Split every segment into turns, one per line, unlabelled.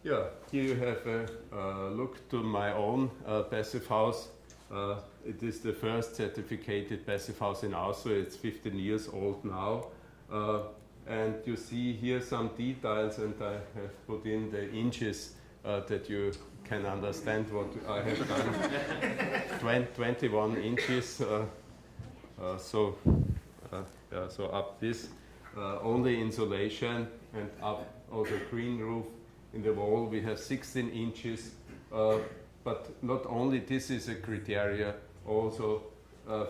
Yeah, here you have a look to my own passive house. It is the first certificated passive house in Austria. It's 15 years old now. And you see here some details, and I have put in the inches that you can understand what I have done. 21 inches, so up this, only insulation, and up also green roof. In the wall we have 16 inches, but not only this is a criteria, also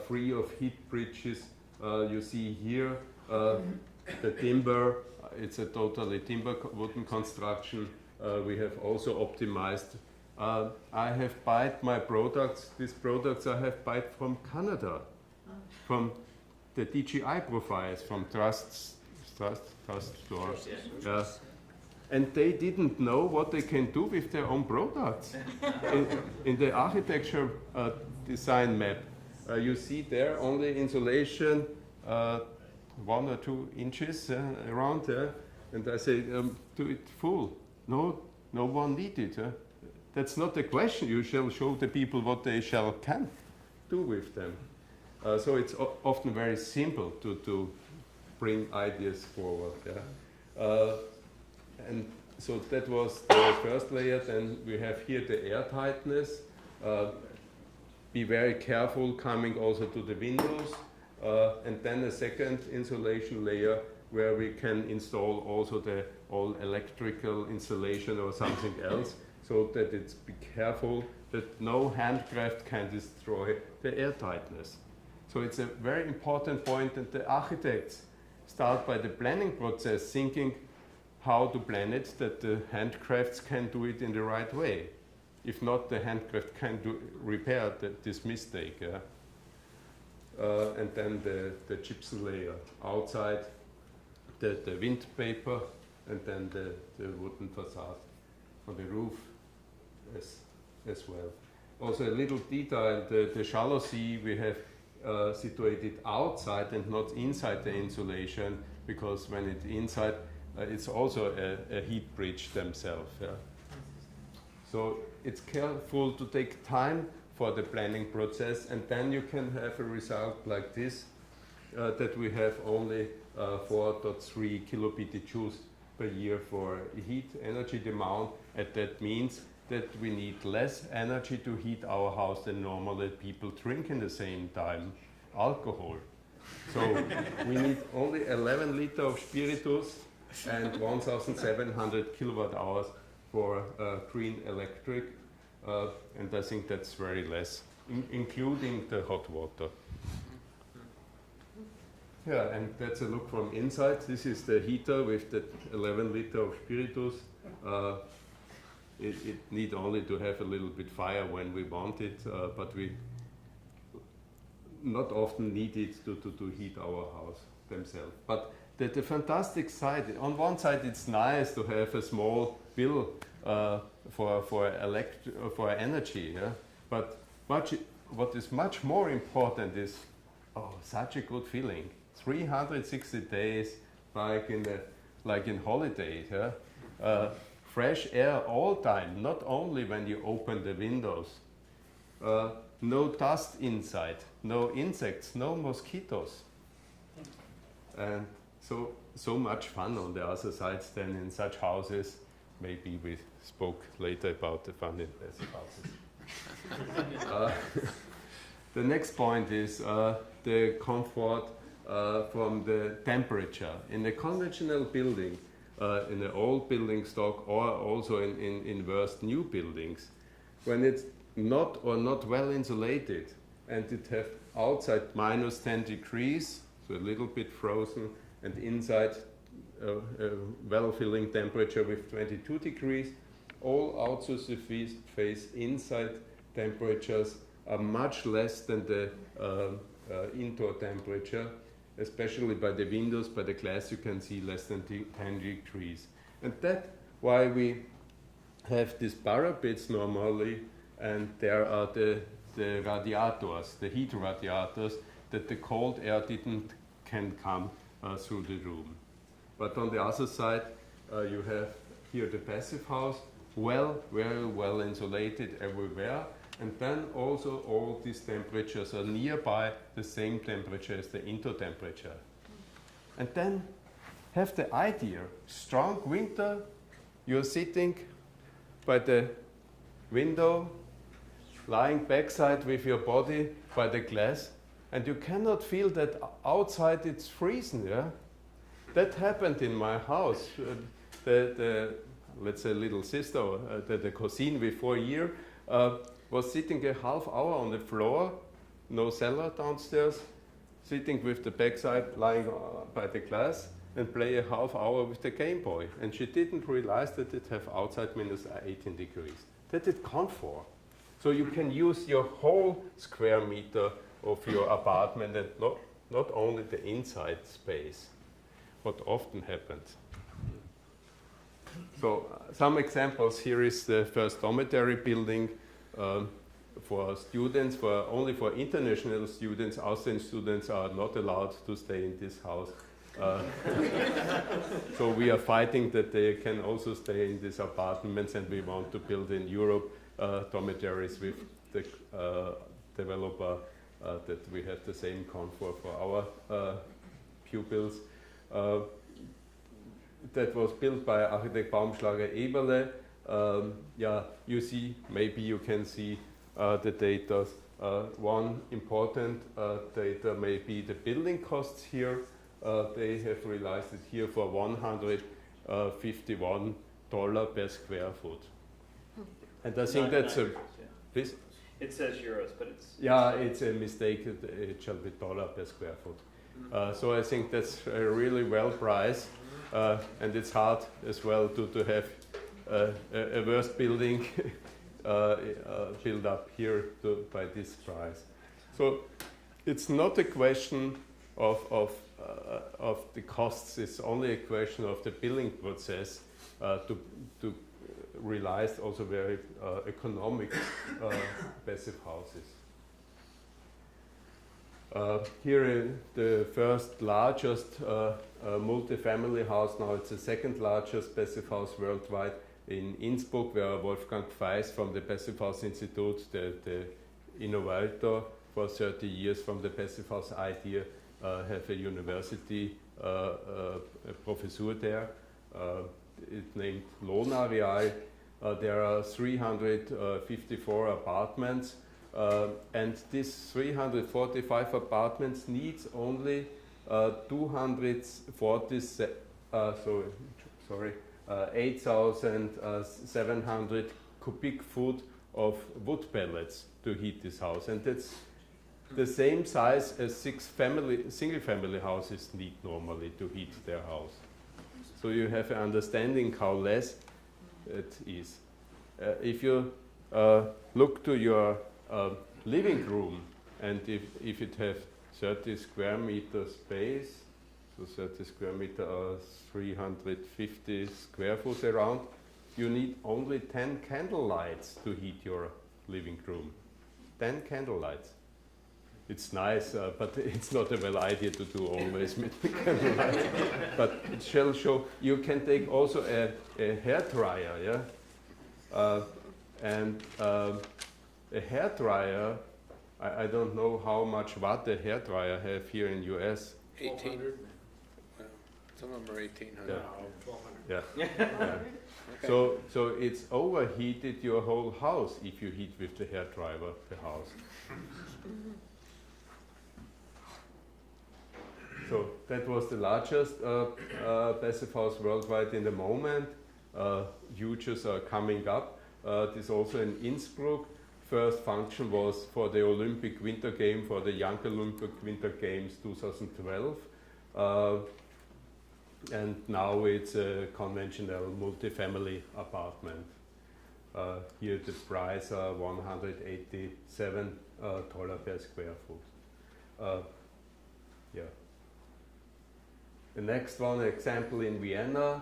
free of heat bridges. You see here the timber, it's a totally timber wooden construction. We have also optimized. I have bought my products, these products I have bought from Canada, from the DGI profiles, from Trust Store. And they didn't know what they can do with their own products. In the architecture design map, you see there only insulation 1 or 2 inches around there, and I say do it full. No one needed. That's not the question. You shall show the people what they can do with them. So it's often very simple to bring ideas forward. And so that was the first layer. Then we have here the airtightness. Be very careful coming also to the windows. And then a second insulation layer where we can install also the all electrical installation or something else, so that it's be careful that no handcraft can destroy the airtightness. So it's a very important point, and the architects start by the planning process thinking how to plan it, that the handcrafts can do it in the right way. If not, the handcraft can repair this mistake. And then the gypsum layer outside, the wind paper, and then the wooden facade on the roof as well. Also a little detail, the jalousie we have situated outside and not inside the insulation, because when it's inside, it's also a heat bridge themselves. So it's careful to take time for the planning process, and then you can have a result like this, that we have only 4.3 kilobit per year for heat energy demand, and that means that we need less energy to heat our house than normally people drink in the same time alcohol. So we need only 11 liters of spiritus and 1,700 kilowatt hours for green electric, and I think that's very less, including the hot water. Yeah, and that's a look from inside. This is the heater with the 11 liters of spiritus. It need only to have a little bit fire when we want it, but we not often need it to heat our house themselves. But the fantastic side, on one side it's nice to have a small bill for energy, but what is much more important is such a good feeling. 360 days like in holidays, fresh air all time, not only when you open the windows. No dust inside, no insects, no mosquitoes, and so much fun on the other sides than in such houses. Maybe we spoke later about the fun in passive houses. The next point is the comfort from the temperature. In a conventional building, in an old building stock, or also in worst new buildings, when it's not well insulated and it have outside minus 10 degrees, so a little bit frozen, and inside well-filling temperature with 22 degrees, all out-surface inside temperatures are much less than the indoor temperature, especially by the windows, by the glass you can see less than 10 degrees. And that's why we have these parapets normally, and there are the radiators, the heat radiators, that the cold air can come through the room. But on the other side, you have here the passive house, very well insulated everywhere. And then also all these temperatures are nearby the same temperature as the indoor temperature. And then have the idea, strong winter, you're sitting by the window, lying backside with your body by the glass, and you cannot feel that outside it's freezing, yeah? That happened in my house. Let's say little sister, the cousin with 4 years, was sitting a half hour on the floor, no cellar downstairs, sitting with the backside lying by the glass and play a half hour with the Game Boy. And she didn't realize that it have outside minus 18 degrees. That it comfort. So you can use your whole square meter of your apartment and not only the inside space, what often happens. So some examples. Here is the first dormitory building for students, only for international students. Austrian students are not allowed to stay in this house. So we are fighting that they can also stay in these apartments, and we want to build in Europe dormitories with the developer that we have the same comfort for our pupils. That was built by architect Baumschlager Eberle. You see, maybe you can see the data. One important data may be the building costs here. They have realized it here for $151 per square foot. And I think that's a... Please?
It says euros, but it's...
Yeah, it's a mistake. It shall be dollar per square foot. So I think that's really well priced. And it's hard as well to have a worse building built up here by this price. So it's not a question of the costs, it's only a question of the building process to realize also very economic passive houses. Here the first largest multi-family house, now it's the second largest passive house worldwide in Innsbruck, where Wolfgang Feis from the Passivhaus Institute, the innovator for 30 years from the passive house idea, have a university professor there. It's named Lohnareal. There are 354 apartments. And these 345 apartments needs only 8,700 cubic foot of wood pellets to heat this house, and that's the same size as single-family houses need normally to heat their house. So you have an understanding how less it is. If you look to your living room, and if it has 30 square meter space, so 30 square meter or 350 square foot around, you need only 10 candle lights to heat your living room. 10 candle lights. It's nice, but it's not a well idea to do always with the candle lights. But it shall show, you can take also a hair dryer, yeah? A hair dryer, I don't know how much watt a hair dryer have here in US.
1,800. Well, some of them are 1,800.
Yeah. Yeah. Okay. So it's overheated your whole house if you heat with the hair dryer the house. So that was the largest passive house worldwide in the moment. Huges are coming up. This also in Innsbruck. First function was for the Olympic Winter Game, for the Young Olympic Winter Games 2012. And now it's a conventional multi-family apartment. Here the price are $187 per square foot. Yeah. The next one, example in Vienna,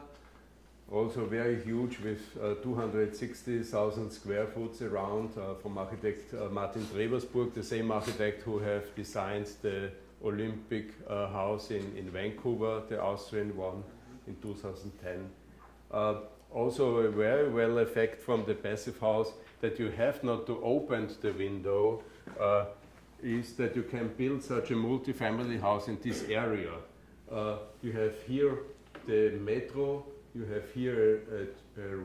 also very huge with 260,000 square foot around from architect Martin Trebersburg, the same architect who have designed the Olympic house in Vancouver, the Austrian one, in 2010. also a very well effect from the passive house that you have not to open the window is that you can build such a multi-family house in this area. You have here the metro, you have here a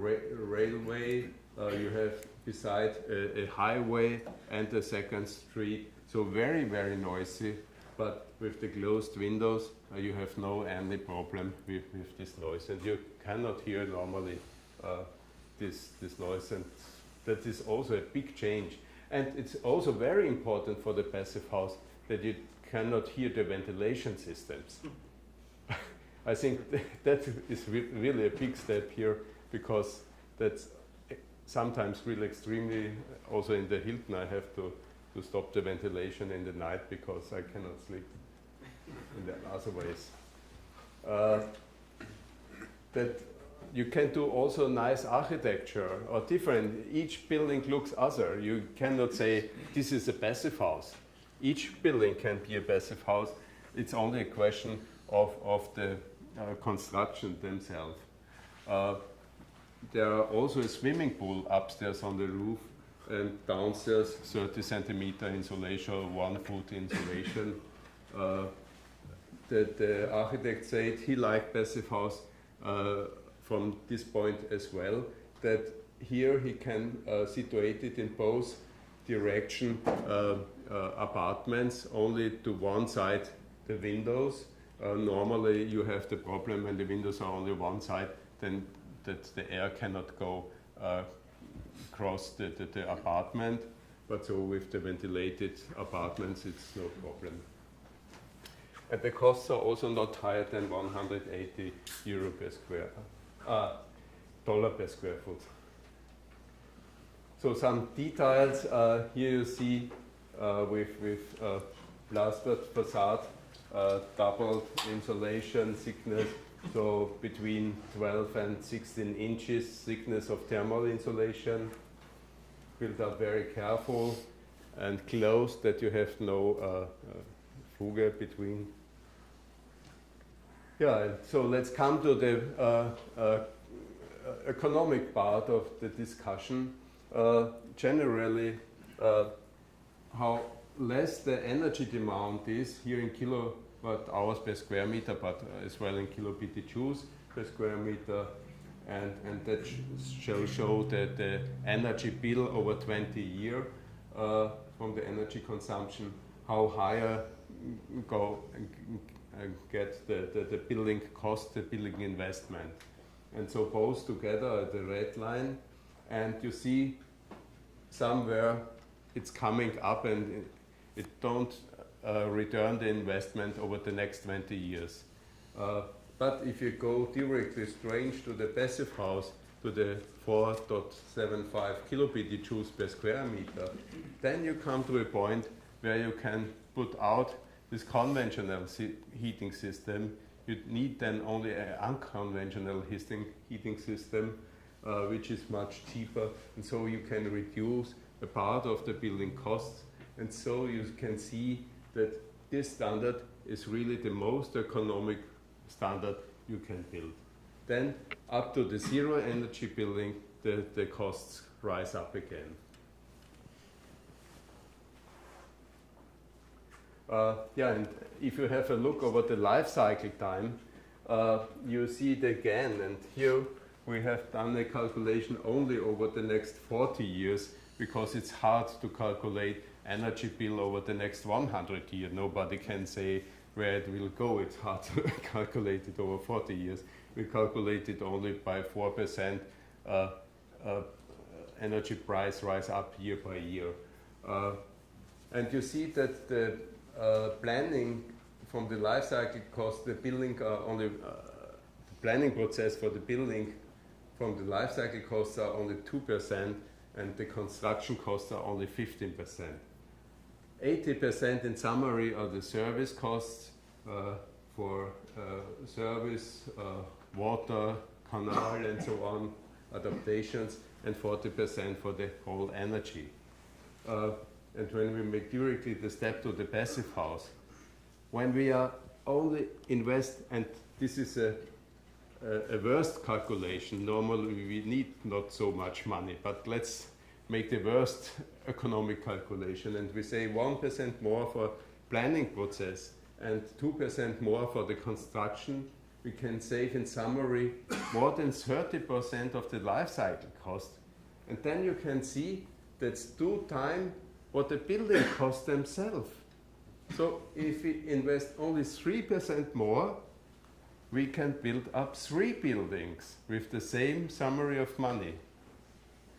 railway, you have beside a highway and a second street. So very, very noisy, but with the closed windows, you have any problem with this noise. And you cannot hear normally this noise, and that is also a big change. And it's also very important for the passive house that you cannot hear the ventilation systems. I think that is really a big step here, because that's sometimes really extremely, also in the Hilton I have to stop the ventilation in the night because I cannot sleep in the other ways. That you can do also nice architecture or different. Each building looks other. You cannot say this is a passive house. Each building can be a passive house. It's only a question of the construction themselves. There are also a swimming pool upstairs on the roof, and downstairs 30 centimeter insulation, 1 foot insulation. The architect said he liked passive house from this point as well, that here he can situate it in both direction apartments, only to one side the windows. Normally you have the problem when the windows are only one side, then that the air cannot go across the apartment, but so with the ventilated apartments it's no problem. And the costs are also not higher than 180 euro per square, dollar per square foot. So some details, here you see with plastered facade, double insulation thickness, so between 12 and 16 inches thickness of thermal insulation, built up very careful and closed that you have no fuge between. Yeah, so let's come to the economic part of the discussion. Generally, how less the energy demand is here in kilowatt hours per square meter, but as well in kilobitjoules per square meter, and that shall show that the energy bill over 20 years from the energy consumption, how higher go and get the building cost, the building investment. And so both together are the red line, and you see somewhere it's coming up and it don't return the investment over the next 20 years. But if you go directly straight to the passive house, to the 4.75 kilobitjoules per square meter, then you come to a point where you can put out this conventional heating system. You need then only an unconventional heating system, which is much cheaper, and so you can reduce a part of the building costs. And so you can see that this standard is really the most economic standard you can build. Then up to the zero energy building, the costs rise up again. And if you have a look over the life cycle time, you see it again, and here we have done a calculation only over the next 40 years, because it's hard to calculate energy bill over the next 100 years. Nobody can say where it will go. It's hard to calculate it over 40 years. We calculate it only by 4% energy price rise up year by year. And you see that the planning from the life cycle cost, the building only, the planning process for the building from the life cycle costs are only 2%, and the construction costs are only 15%. 80% in summary are the service costs for service, water, canal, and so on, adaptations, and 40% for the whole energy. And when we make directly the step to the passive house, when we are only invest, and this is a a worst calculation. Normally we need not so much money, but let's make the worst economic calculation, and we say 1% more for planning process and 2% more for the construction. We can save, in summary, more than 30% of the life cycle cost. And then you can see that's 2 times what the building costs themselves. So if we invest only 3% more, we can build up 3 buildings with the same summary of money.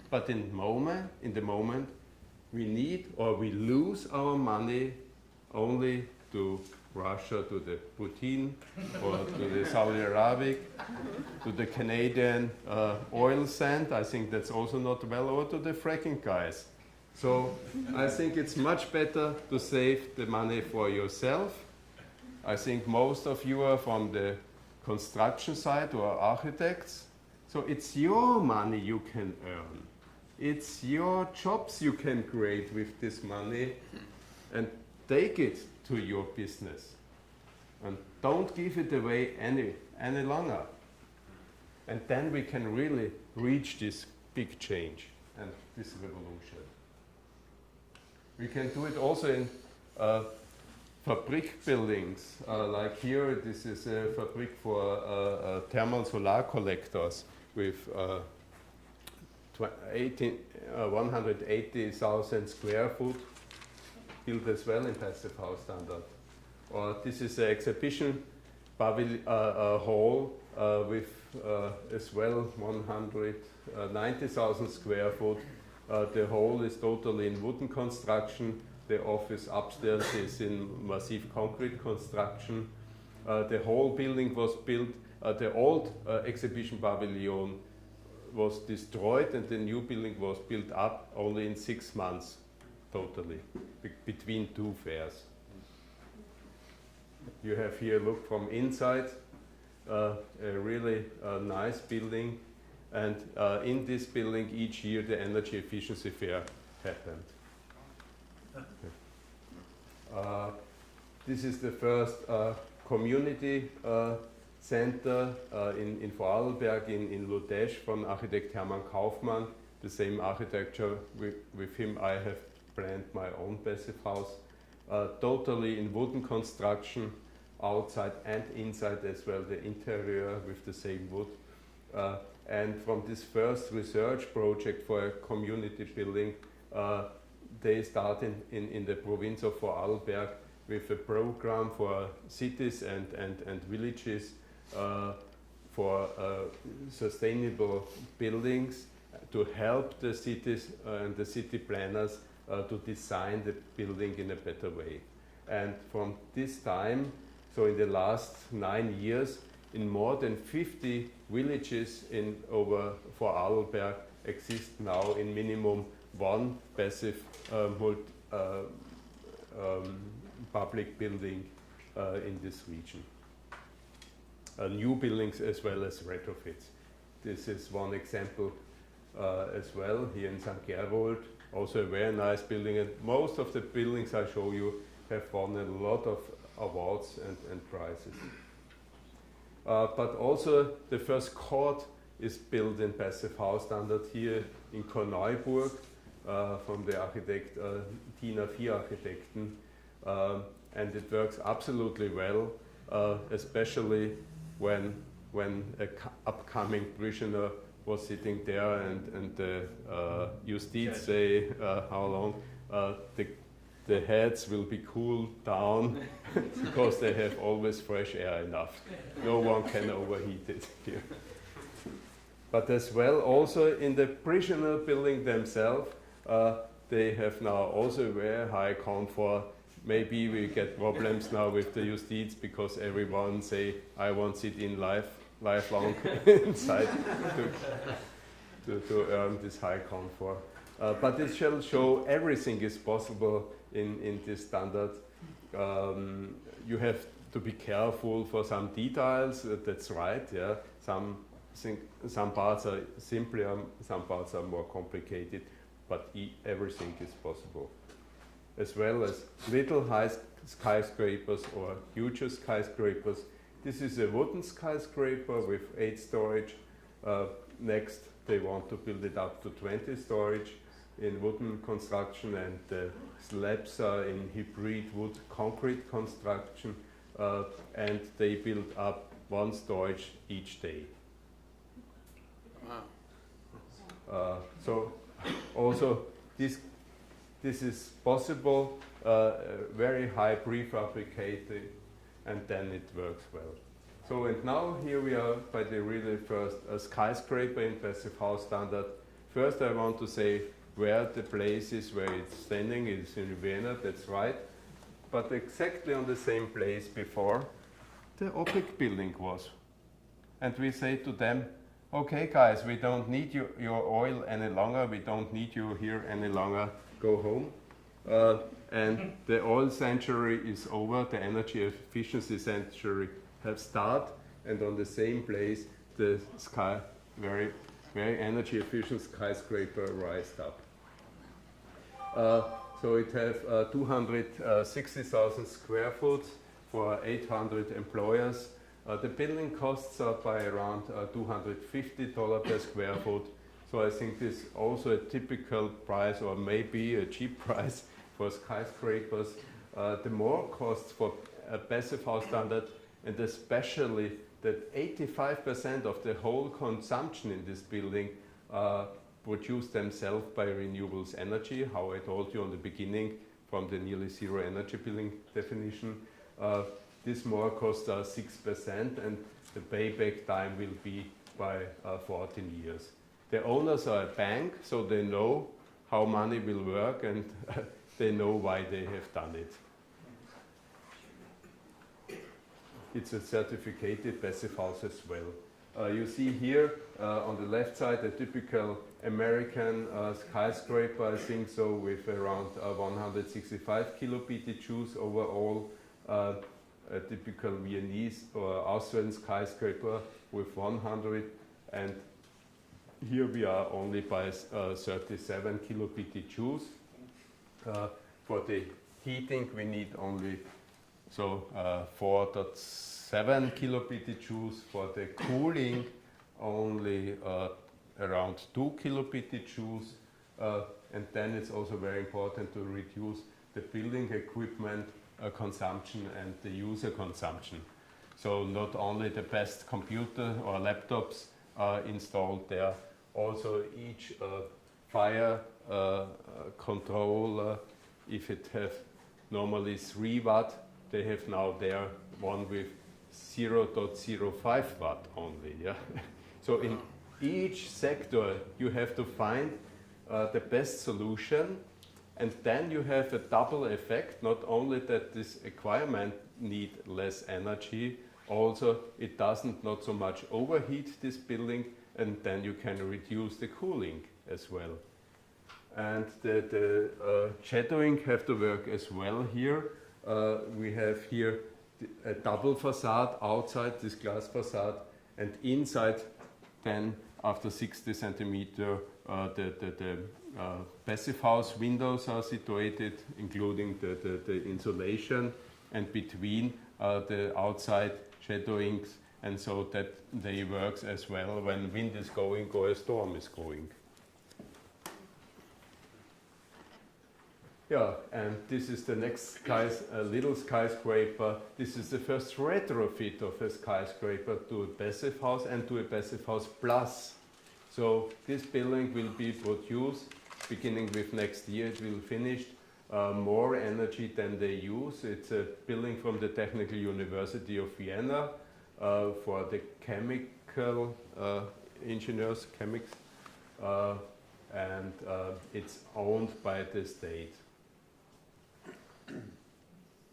But in the moment, we need or we lose our money only to Russia, to the Putin, or to the Saudi Arabic, to the Canadian oil sand. I think that's also not well, or to the fracking guys. So I think it's much better to save the money for yourself. I think most of you are from the construction side or architects. So it's your money you can earn. It's your jobs you can create with this money, and take it to your business. And don't give it away any longer. And then we can really reach this big change and this revolution. We can do it also in fabric buildings. Like here, this is a fabric for thermal solar collectors with 180,000 square foot, built as well in Passivhaus standard. Or this is an exhibition hall with as well 190,000 square foot. The whole is totally in wooden construction. The office upstairs is in massive concrete construction. The whole building was built, the old exhibition pavilion was destroyed, and the new building was built up only in 6 months, totally, between 2 fairs. You have here a look from inside, a really nice building, and in this building each year the energy efficiency fair happened. This is the first community center in Vorarlberg in Lodèche from architect Hermann Kaufmann. The same architecture, with him I have planned my own Passivhaus. Totally in wooden construction, outside and inside as well, the interior with the same wood. And from this first research project for a community building, they start in the province of Vorarlberg with a program for cities and villages for sustainable buildings to help the cities and the city planners to design the building in a better way. And from this time, so in the last 9 years, in more than 50 villages in over Vorarlberg exist now in minimum one passive public building in this region. New buildings as well as retrofits. This is one example as well here in St. Gerwold. Also a very nice building, and most of the buildings I show you have won a lot of awards and prizes. But also the first court is built in Passivhaus standard here in Korneuburg from the architect Tina Vier Architekten, and it works absolutely well, especially when an upcoming prisoner was sitting there and the justice say how long the heads will be cooled down because they have always fresh air enough. No one can overheat it here. But as well, also in the prisoner building themselves, they have now also very high comfort. Maybe we get problems now with the justice because everyone say, I won't sit in lifelong inside to earn this high comfort. But it shall show everything is possible in this standard. You have to be careful for some details, that's right, yeah. Some parts are simpler, some parts are more complicated, but everything is possible. As well as little high skyscrapers or huge skyscrapers, This is a wooden skyscraper with 8 storage. Next, they want to build it up to 20 storage in wooden construction, and the slabs are in hybrid wood concrete construction, and they build up 1 storage each day.
Wow.
So also this is possible, very high prefabricated, and then it works well. So, and now here we are by the really first skyscraper in Passivhaus standard. First I want to say where the place is where it's standing. It's in Vienna, that's right. But exactly on the same place before the OPEC building was. And we say to them, okay guys, we don't need your oil any longer, we don't need you here any longer, go home. And the oil century is over, the energy efficiency century has started, and on the same place the very, very energy efficient skyscraper rised up. So it has 260,000 square foot for 800 employers. The building costs are by around $250 per square foot. So I think this is also a typical price, or maybe a cheap price for skyscrapers. The more costs for a Passivhaus standard, and especially that 85% of the whole consumption in this building produced themselves by renewables energy, how I told you on the beginning from the nearly zero energy building definition. This more costs 6%, and the payback time will be by 14 years. The owners are a bank, so they know how money will work, and they know why they have done it. It's a certificated Passivhaus as well. You see here on the left side a typical American skyscraper, I think so, with around 165 kBTUs overall. A typical Viennese or Austrian skyscraper with 100, and here we are only by 37 kBTUs. For the heating we need only 4.7 kBTUs. For the cooling only around 2 kBTUs. And then it's also very important to reduce the building equipment consumption and the user consumption. So not only the best computer or laptops are installed there, also each fire controller, if it have normally 3 watt, they have now there one with 0.05 watt only. Yeah. So in each sector you have to find the best solution. And then you have a double effect, not only that this requirement need less energy, also it doesn't not so much overheat this building, and then you can reduce the cooling as well. And the shadowing have to work as well here. We have here a double facade outside this glass facade, and inside then after 60 centimeter the Passivhaus windows are situated, including the insulation, and between the outside shadowings, and so that they works as well when wind is going or a storm is going. Yeah, and this is the next little skyscraper. This is the first retrofit of a skyscraper to a Passivhaus and to a Passivhaus Plus. So this building will be produced beginning with next year. It will finish more energy than they use. It's a building from the Technical University of Vienna for the chemical engineers, chemics, and it's owned by the state.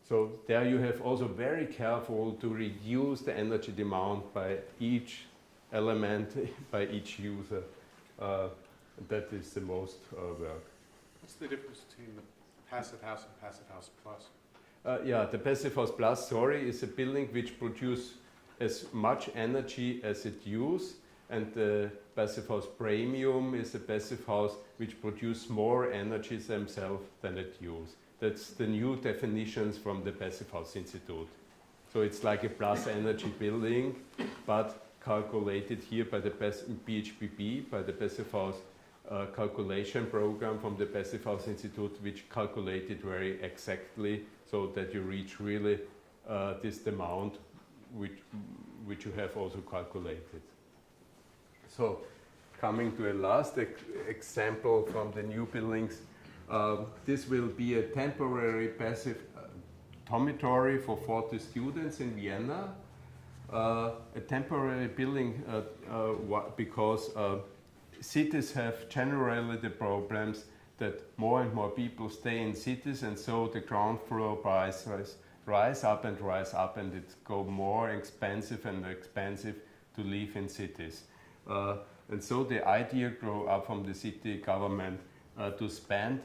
So there you have also very careful to reduce the energy demand by each element, by each user. That is the most work.
What's the difference between the Passivhaus and Passivhaus Plus?
Yeah, the Passivhaus Plus, is a building which produces as much energy as it uses, and the Passivhaus Premium is a Passivhaus which produces more energy themselves than it uses. That's the new definitions from the Passivhaus Institute. So it's like a plus energy building, but calculated here by the BHBB, by the Passivhaus calculation program from the Passivhaus Institute, which calculated very exactly so that you reach really this amount which you have also calculated. So coming to a last example from the new buildings, this will be a temporary passive dormitory for 40 students in Vienna. A temporary building because cities have generally the problems that more and more people stay in cities, and so the ground floor prices rise up, and it go more expensive and expensive to live in cities. And so the idea grew up from the city government to spend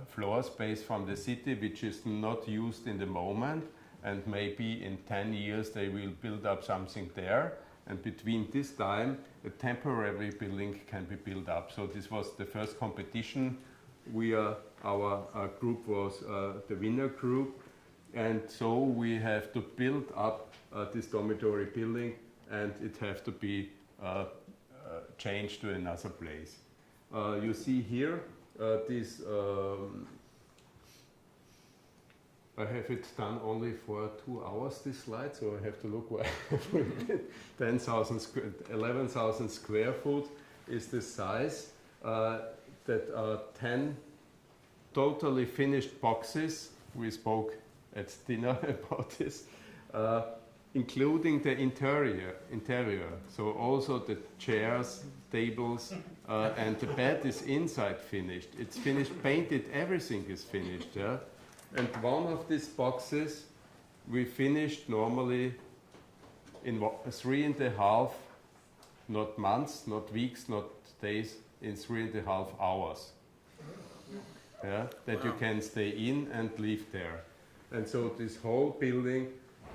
floor space from the city which is not used in the moment, and maybe in 10 years they will build up something there, and between this time a temporary building can be built up. So this was the first competition. Our group was the winner group, and so we have to build up this dormitory building, and it has to be changed to another place. You see here this. I have it done only for 2 hours, this slide, so I have to look where 11,000 square foot is the size. That are 10 totally finished boxes. We spoke at dinner about this, including the interior. So also the chairs, tables, and the bed is inside finished. It's finished, painted, everything is finished. Yeah? And one of these boxes we finished normally in 3.5, not months, not weeks, not days, in 3.5 hours. Yeah, that you can stay in and live there. And so this whole building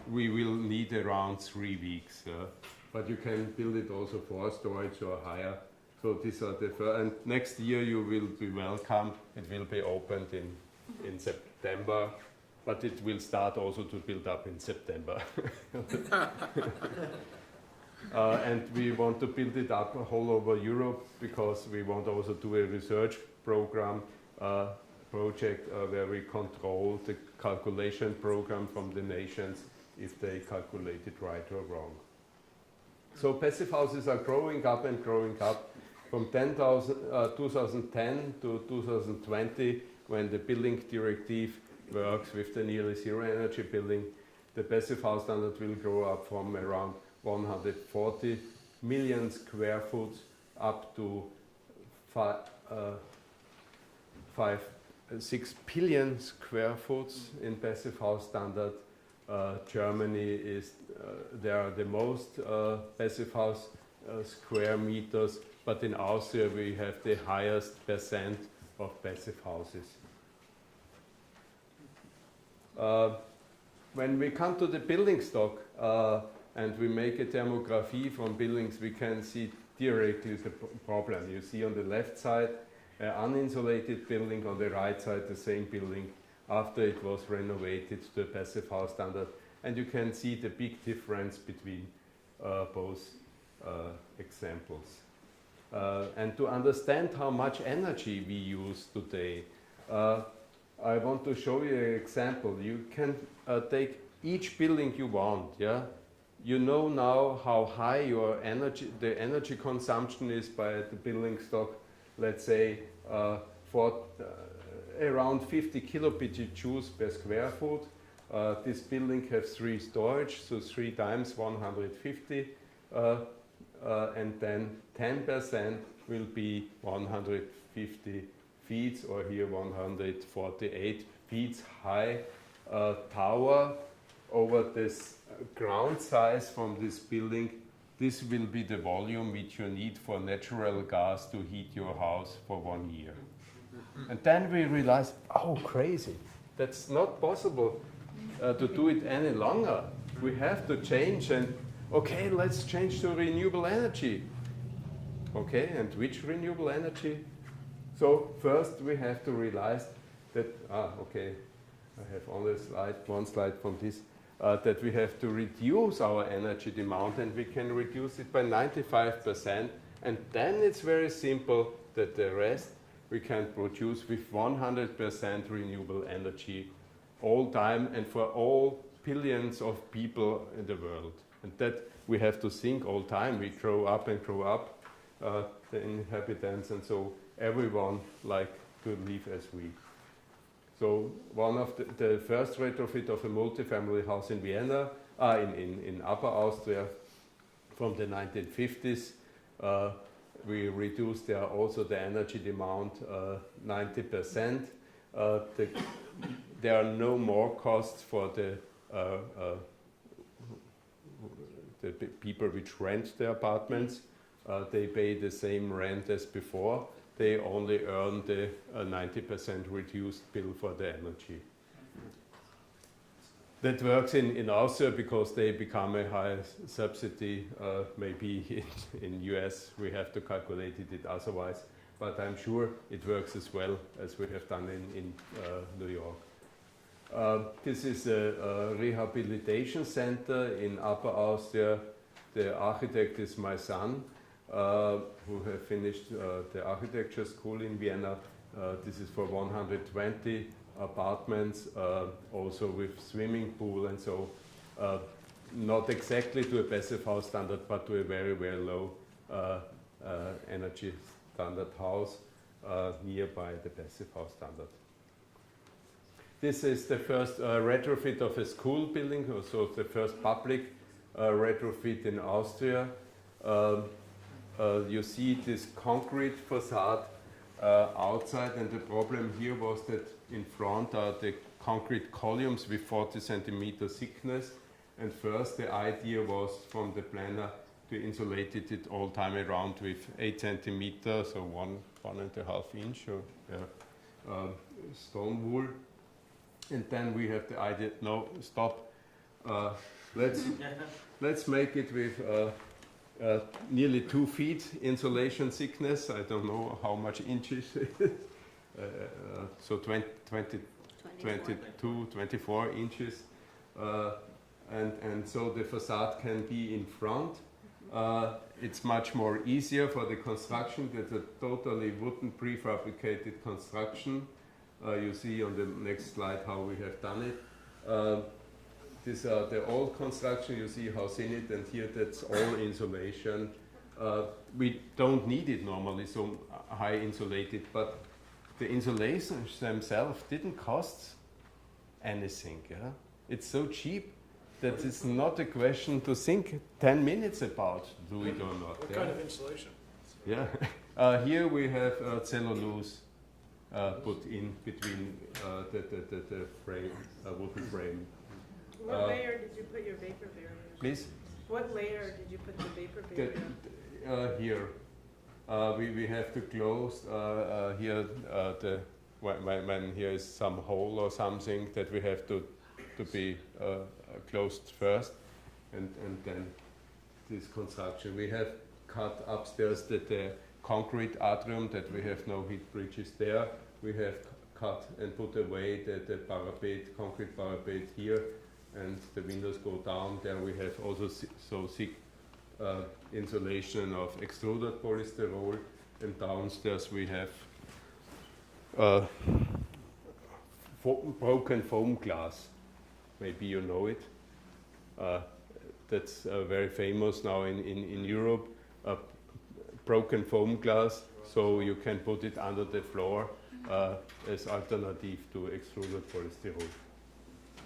we will need around 3 weeks. But you can build it also for storage or higher. So these are the first, and next year you will be welcome. It will be opened in September, but it will start also to build up in September. And we want to build it up all over Europe because we want also to do a research program, project where we control the calculation program from the nations if they calculate it right or wrong. So passive houses are growing up and growing up. From 2010 to 2020, when the building directive works with the nearly zero energy building, the passive house standard will grow up from around 140 million square foot up to 6 billion square foot in passive house standard. Germany is there are the most passive house square meters, but in Austria we have the highest percent of passive houses. When we come to the building stock and we make a thermography from buildings, we can see directly the problem. You see on the left side an uninsulated building, on the right side the same building after it was renovated to a passive house standard, and you can see the big difference between both examples. And to understand how much energy we use today, I want to show you an example. You can take each building you want, yeah? You know now how high your the energy consumption is by the building stock, let's say for around 50 kilobijoules per square foot. This building has 3 storage, so 3 times 150, and then 10% will be 150 feet, or here 148 feet high tower over this ground size from this building. This will be the volume which you need for natural gas to heat your house for 1 year. And then we realized, oh, crazy, that's not possible to do it any longer. We have to change, and okay, let's change to renewable energy. Okay, and which renewable energy? So first we have to realize that, okay, I have only one slide from this. that we have to reduce our energy demand, and we can reduce it by 95%. And then it's very simple that the rest we can produce with 100% renewable energy all time and for all billions of people in the world. And that we have to think all time. We grow up and grow up, the inhabitants, and so everyone like to live as we. So one of the first retrofit of a multifamily house in Vienna, in Upper Austria, from the 1950s, we reduced there also the energy demand 90%. There are no more costs for the people which rent the apartments. They pay the same rent as before. They only earn the 90% reduced bill for the energy. That works in Austria because they become a high subsidy. Maybe in US we have to calculate it otherwise, but I'm sure it works as well as we have done in New York. This is a rehabilitation center in Upper Austria. The architect is my son, who have finished the architecture school in Vienna. This is for 120 apartments, also with swimming pool, and so not exactly to a Passivhaus standard, but to a very, very low energy standard house nearby the Passivhaus standard. This is the first retrofit of a school building, also the first public retrofit in Austria. You see this concrete facade outside, and the problem here was that in front are the concrete columns with 40 centimeter thickness, and first the idea was from the planner to insulate it all time around with 8 centimeters, so 1.5 inch stone wool. And then we have the idea, no, stop, let's make it with nearly 2 feet insulation thickness. I don't know how much inches, so 22, 24 inches. And so the facade can be in front. It's much more easier for the construction. That's a totally wooden prefabricated construction. You see on the next slide how we have done it. These are the old construction. You see how thin it, and here that's all insulation. We don't need it normally, so high insulated, but the insulations themselves didn't cost anything. Yeah? It's so cheap that it's not a question to think 10 minutes about, do it or not.
What
yeah?
kind of insulation?
Yeah. Here we have cellulose put in between the frame, wooden frame.
What layer did you put your vapor barrier?
Please?
What layer did you put the vapor barrier?
Here. We have to close here when here is some hole or something that we have to be closed first, and then this construction. We have cut upstairs the concrete atrium that we have no heat bridges there. We have cut and put away the parapet, concrete parapet here, and the windows go down. There we have also so thick insulation of extruded polystyrol, and downstairs we have broken foam glass. Maybe you know it. That's very famous now in Europe. Broken foam glass, so you can put it under the floor as alternative to extruded polystyrol.